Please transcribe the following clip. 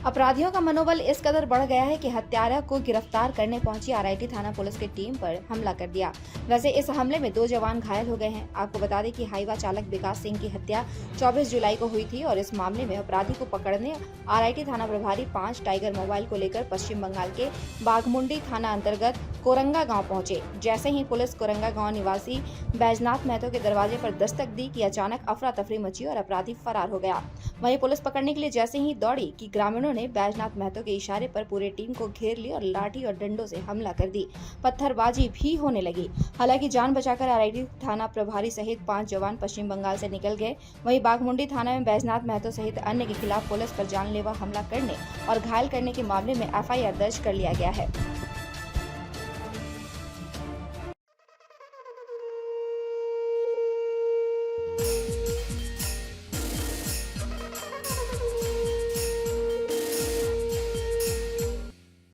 अपराधियों का मनोबल इस कदर बढ़ गया है कि हत्यारा को गिरफ्तार करने पहुंची आरआईटी थाना पुलिस की टीम पर हमला कर दिया। वैसे इस हमले में 2 जवान घायल हो गए हैं। आपको बता दें कि हाईवा चालक विकास सिंह की हत्या 24 जुलाई को हुई थी और इस मामले में अपराधी को पकड़ने आरआईटी थाना प्रभारी 5 टाइगर मोबाइल को लेकर पश्चिम बंगाल के बाघमुंडी थाना अंतर्गत कोरंगा गाँव पहुंचे। जैसे ही पुलिस कोरंगा गाँव निवासी बैजनाथ महतो के दरवाजे पर दस्तक दी कि अचानक अफरा तफरी मची और अपराधी फरार हो गया। वहीं पुलिस पकड़ने के लिए जैसे ही दौड़ी कि ग्रामीणों ने बैजनाथ महतो के इशारे पर पूरी टीम को घेर लिया और लाठी और डंडों से हमला कर दी। पत्थरबाजी भी होने लगी। हालांकि जान बचाकर आरआईटी थाना प्रभारी सहित 5 जवान पश्चिम बंगाल से निकल गए। वहीं बाघमुंडी थाना में बैजनाथ महतो सहित अन्य के खिलाफ पुलिस पर जानलेवा हमला करने और घायल करने के मामले में एफआईआर दर्ज कर लिया गया है।